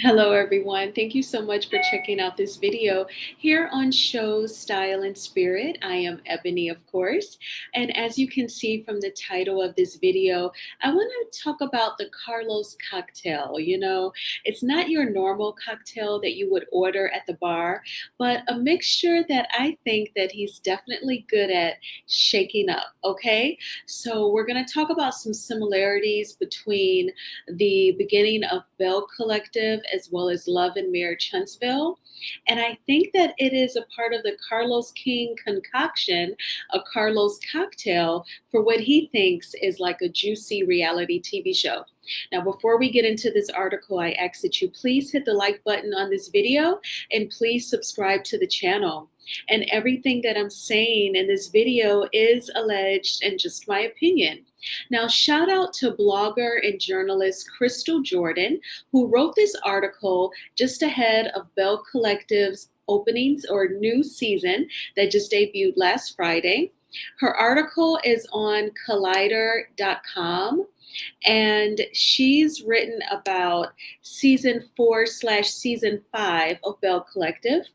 Hello, everyone. Thank you so much for checking out this video here on Show Style and Spirit. I am Ebony, of course. And as you can see from the title of this video, I want to talk about the Carlos cocktail. It's not your normal cocktail that you would order at the bar, but a mixture that I think that he's definitely good at shaking up, okay? So we're going to talk about some similarities between the beginning of Belle Collective as well as Love and Marriage Huntsville. And I think that it is a part of the Carlos King concoction, a Carlos cocktail, for what he thinks is like a juicy reality TV show. Now, before we get into this article, I ask that you please hit the like button on this video and please subscribe to the channel. And everything that I'm saying in this video is alleged and just my opinion. Now, shout out to blogger and journalist Crystal Jordan, who wrote this article just ahead of Belle Collective's openings or new season that just debuted last Friday. Her article is on collider.com. And she's written about season 4/season 5 of Belle Collective.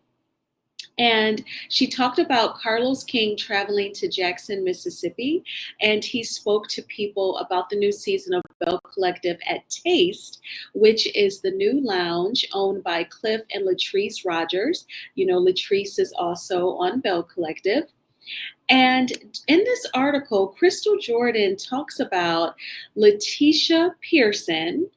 And she talked about Carlos King traveling to Jackson, Mississippi, and he spoke to people about the new season of Belle Collective at Taste, which is the new lounge owned by Cliff and Latrice Rogers. Latrice is also on Belle Collective. And in this article, Crystal Jordan talks about Letitia Pearson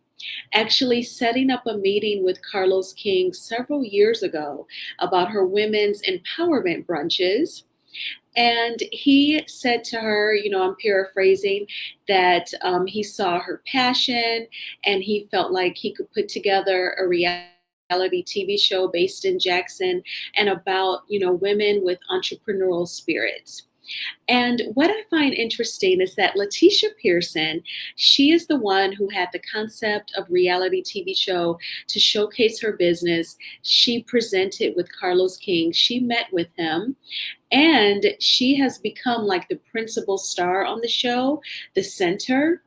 actually setting up a meeting with Carlos King several years ago about her women's empowerment brunches. And he said to her, I'm paraphrasing, that he saw her passion and he felt like he could put together a reality TV show based in Jackson and about, women with entrepreneurial spirits. And what I find interesting is that Letitia Pearson, she is the one who had the concept of reality TV show to showcase her business. She presented with Carlos King. She met with him. And she has become like the principal star on the show, the center.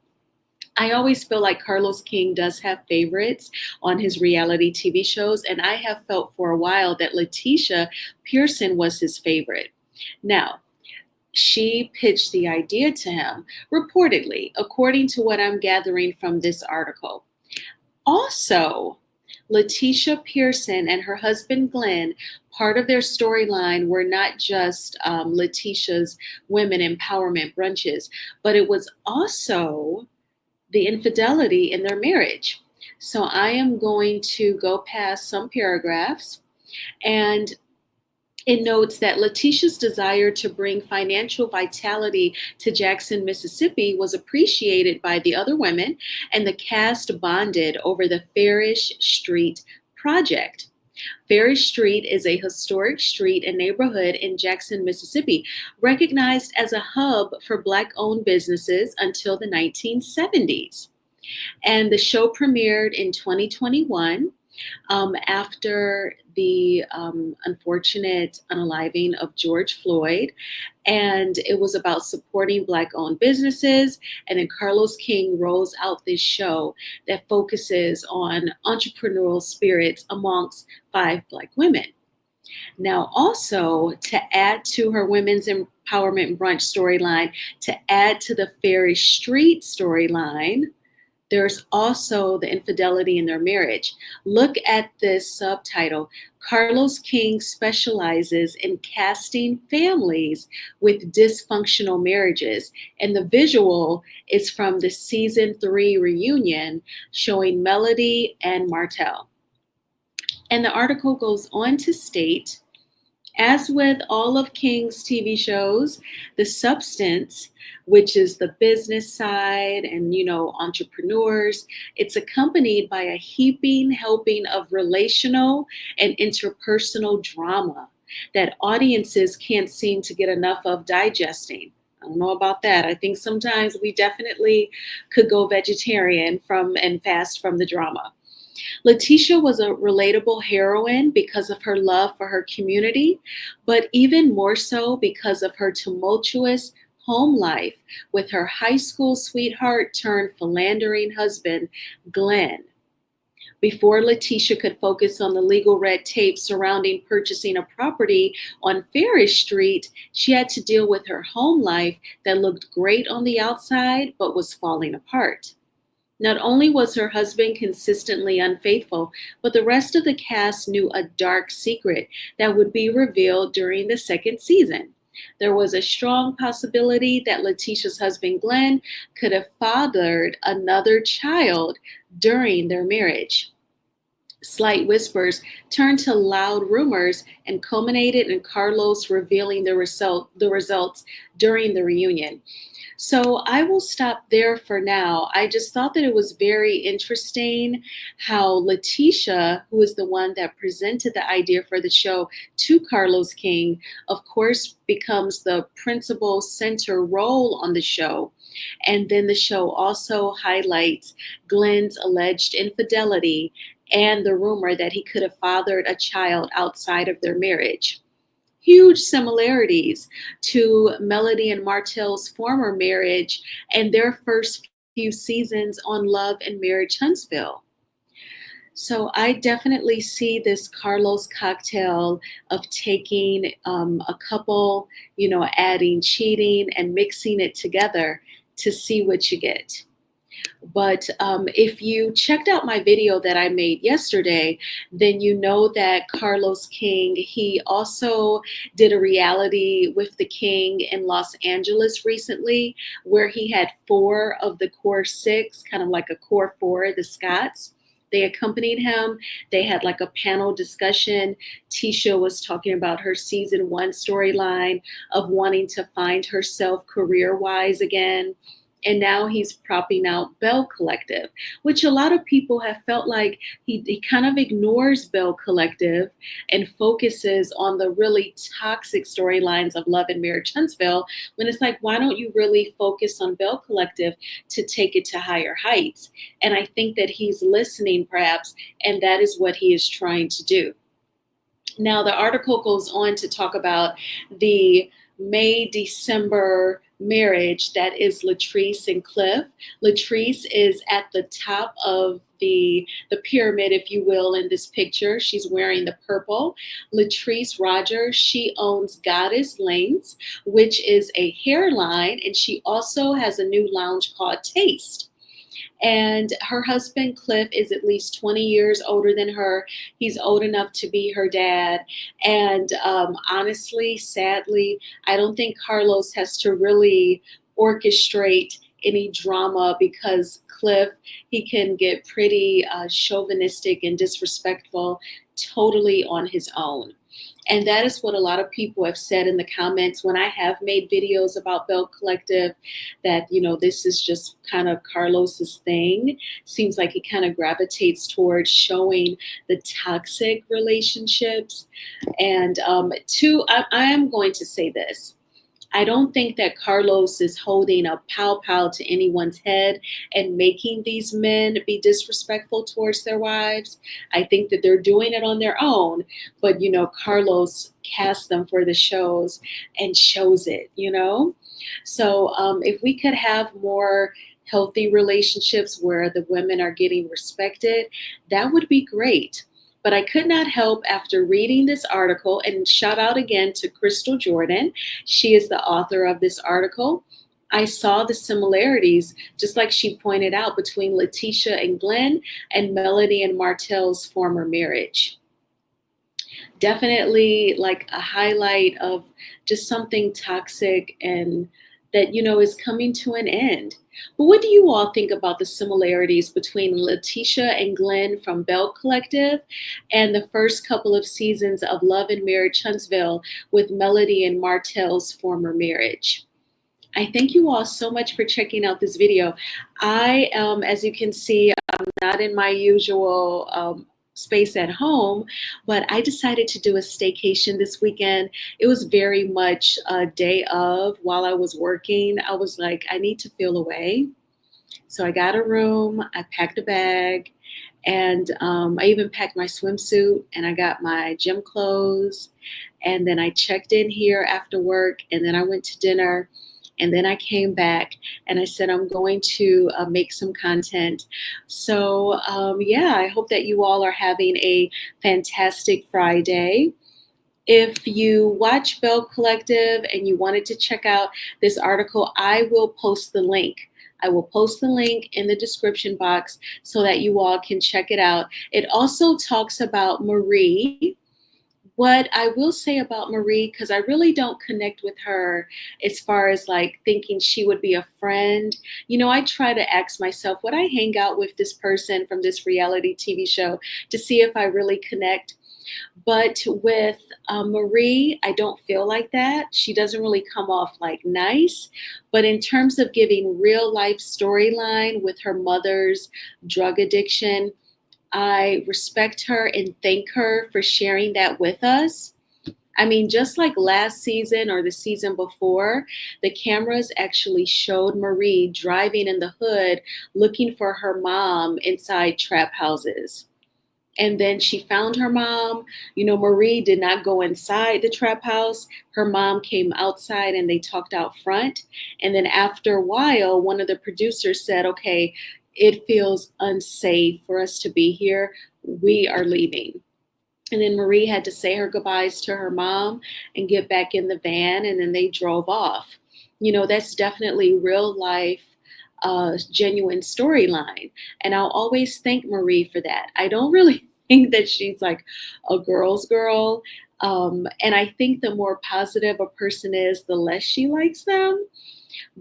I always feel like Carlos King does have favorites on his reality TV shows. And I have felt for a while that Letitia Pearson was his favorite. Now, she pitched the idea to him, reportedly, according to what I'm gathering from this article. Also, Letitia Pearson and her husband Glenn, part of their storyline were not just Letitia's women empowerment brunches, but it was also the infidelity in their marriage. So I am going to go past some paragraphs, and it notes that Letitia's desire to bring financial vitality to Jackson, Mississippi was appreciated by the other women, and the cast bonded over the Farish Street project. Farish Street is a historic street and neighborhood in Jackson, Mississippi, recognized as a hub for Black-owned businesses until the 1970s. And the show premiered in 2021. After the unfortunate unaliving of George Floyd. And it was about supporting Black-owned businesses. And then Carlos King rolls out this show that focuses on entrepreneurial spirits amongst 5 Black women. Now, also, to add to her women's empowerment brunch storyline, to add to the Farish Street storyline, there's also the infidelity in their marriage. Look at this subtitle. Carlos King specializes in casting families with dysfunctional marriages. And the visual is from the season 3 reunion showing Melody and Marital. And the article goes on to state, as with all of King's TV shows, the substance, which is the business side and, entrepreneurs, it's accompanied by a heaping helping of relational and interpersonal drama that audiences can't seem to get enough of digesting. I don't know about that. I think sometimes we definitely could go vegetarian and fast from the drama. Letitia was a relatable heroine because of her love for her community, but even more so because of her tumultuous home life with her high school sweetheart turned philandering husband, Glenn. Before Letitia could focus on the legal red tape surrounding purchasing a property on Farish Street, she had to deal with her home life that looked great on the outside but was falling apart. Not only was her husband consistently unfaithful, but the rest of the cast knew a dark secret that would be revealed during the second season. There was a strong possibility that Letitia's husband Glenn could have fathered another child during their marriage. Slight whispers turned to loud rumors and culminated in Carlos revealing the results during the reunion. So I will stop there for now. I just thought that it was very interesting how Letitia, who is the one that presented the idea for the show to Carlos King, of course, becomes the principal center role on the show. And then the show also highlights Glenn's alleged infidelity and the rumor that he could have fathered a child outside of their marriage. Huge similarities to Melody and Martell's former marriage and their first few seasons on Love and Marriage Huntsville. So I definitely see this Carlos cocktail of taking a couple, adding cheating and mixing it together to see what you get. But if you checked out my video that I made yesterday, then you know that Carlos King, he also did a reality with the King in Los Angeles recently, where he had 4 of the core 6, kind of like a core 4, the Scots. They accompanied him. They had like a panel discussion. Tisha was talking about her season 1 storyline of wanting to find herself career-wise again. And now he's propping out Belle Collective, which a lot of people have felt like he kind of ignores Belle Collective and focuses on the really toxic storylines of Love and Marriage Huntsville, when it's like, why don't you really focus on Belle Collective to take it to higher heights? And I think that he's listening perhaps, and that is what he is trying to do. Now, the article goes on to talk about the May-December marriage that is Latrice and Cliff. Latrice is at the top of the pyramid, if you will, in this picture. She's wearing the purple. Latrice Rogers, she owns Goddess Lanes, which is a hairline, and she also has a new lounge called Taste. And her husband, Cliff, is at least 20 years older than her. He's old enough to be her dad. And honestly, sadly, I don't think Carlos has to really orchestrate any drama, because Cliff, he can get pretty chauvinistic and disrespectful totally on his own. And that is what a lot of people have said in the comments when I have made videos about Belle Collective, that, this is just kind of Carlos's thing. Seems like he kind of gravitates towards showing the toxic relationships. And I am going to say this. I don't think that Carlos is holding a pow to anyone's head and making these men be disrespectful towards their wives. I think that they're doing it on their own, but Carlos casts them for the shows and shows it, So if we could have more healthy relationships where the women are getting respected, that would be great. But I could not help, after reading this article, and shout out again to Crystal Jordan. She is the author of this article. I saw the similarities, just like she pointed out, between Letitia and Glenn and Melody and Martell's former marriage. Definitely like a highlight of just something toxic and that, is coming to an end. But what do you all think about the similarities between Letitia and Glenn from Belle Collective and the first couple of seasons of Love and Marriage Huntsville with Melody and Martell's former marriage? I thank you all so much for checking out this video. I, as you can see, I'm not in my usual space at home, but I decided to do a staycation this weekend. It was very much a day of, while I was working, I was like, I need to feel away. So I got a room, I packed a bag, and I even packed my swimsuit, and I got my gym clothes, and then I checked in here after work, and then I went to dinner. And then I came back and I said, I'm going to make some content. So, yeah, I hope that you all are having a fantastic Friday. If you watch Belle Collective and you wanted to check out this article, I will post the link. I will post the link in the description box so that you all can check it out. It also talks about Marie. What I will say about Marie, because I really don't connect with her as far as like thinking she would be a friend. I try to ask myself, would I hang out with this person from this reality TV show to see if I really connect? But with Marie, I don't feel like that. She doesn't really come off like nice. But in terms of giving real life storyline with her mother's drug addiction, I respect her and thank her for sharing that with us. I mean, just like last season or the season before, the cameras actually showed Marie driving in the hood looking for her mom inside trap houses. And then she found her mom. Marie did not go inside the trap house. Her mom came outside and they talked out front. And then after a while, one of the producers said, okay, it feels unsafe for us to be here. We are leaving. And then Marie had to say her goodbyes to her mom and get back in the van, and then they drove off. That's definitely real life, genuine storyline. And I'll always thank Marie for that. I don't really think that she's like a girl's girl. And I think the more positive a person is, the less she likes them.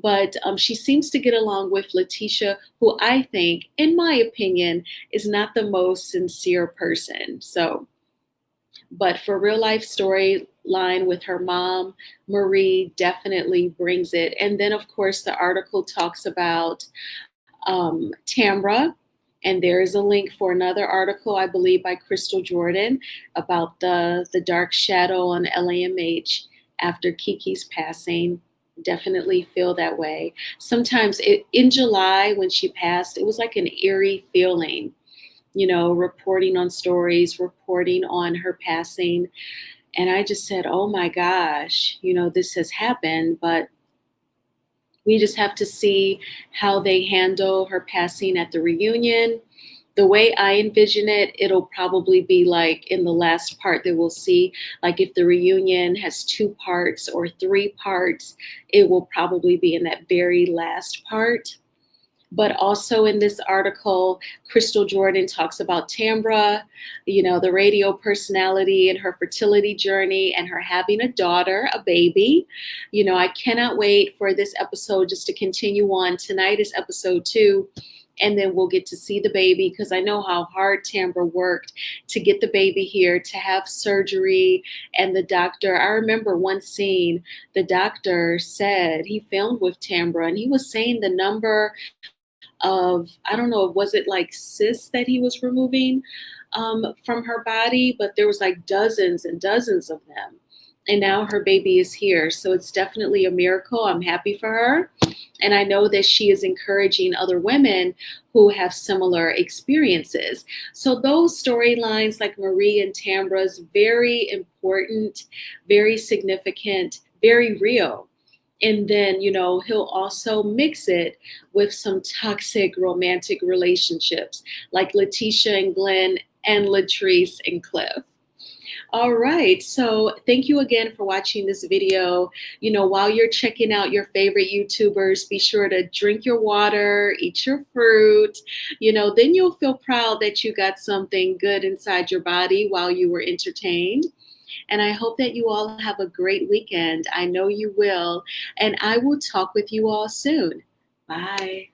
But she seems to get along with Letitia, who I think, in my opinion, is not the most sincere person. So, but for real life storyline with her mom, Marie definitely brings it. And then, of course, the article talks about Tambra. And there is a link for another article, I believe, by Crystal Jordan about the dark shadow on LAMH after Kiki's passing. Definitely feel that way. Sometimes in July when she passed, it was like an eerie feeling, reporting on stories, reporting on her passing. And I just said, oh my gosh, this has happened, but we just have to see how they handle her passing at the reunion. The way I envision it, it'll probably be like in the last part that we'll see, like if the reunion has 2 parts or 3 parts, it will probably be in that very last part. But also in this article, Crystal Jordan talks about Tambra, the radio personality and her fertility journey and her having a daughter, a baby. I cannot wait for this episode just to continue on. Tonight is episode 2. And then we'll get to see the baby because I know how hard Tambra worked to get the baby here, to have surgery. And the doctor, I remember one scene, the doctor said he filmed with Tambra and he was saying the number of, I don't know, was it like cysts that he was removing from her body, but there was like dozens and dozens of them. And now her baby is here. So it's definitely a miracle. I'm happy for her. And I know that she is encouraging other women who have similar experiences. So those storylines like Marie and Tambra's, very important, very significant, very real. And then, he'll also mix it with some toxic romantic relationships like Letitia and Glenn and Latrice and Cliff. All right. So thank you again for watching this video. While you're checking out your favorite YouTubers, be sure to drink your water, eat your fruit. Then you'll feel proud that you got something good inside your body while you were entertained. And I hope that you all have a great weekend. I know you will. And I will talk with you all soon. Bye.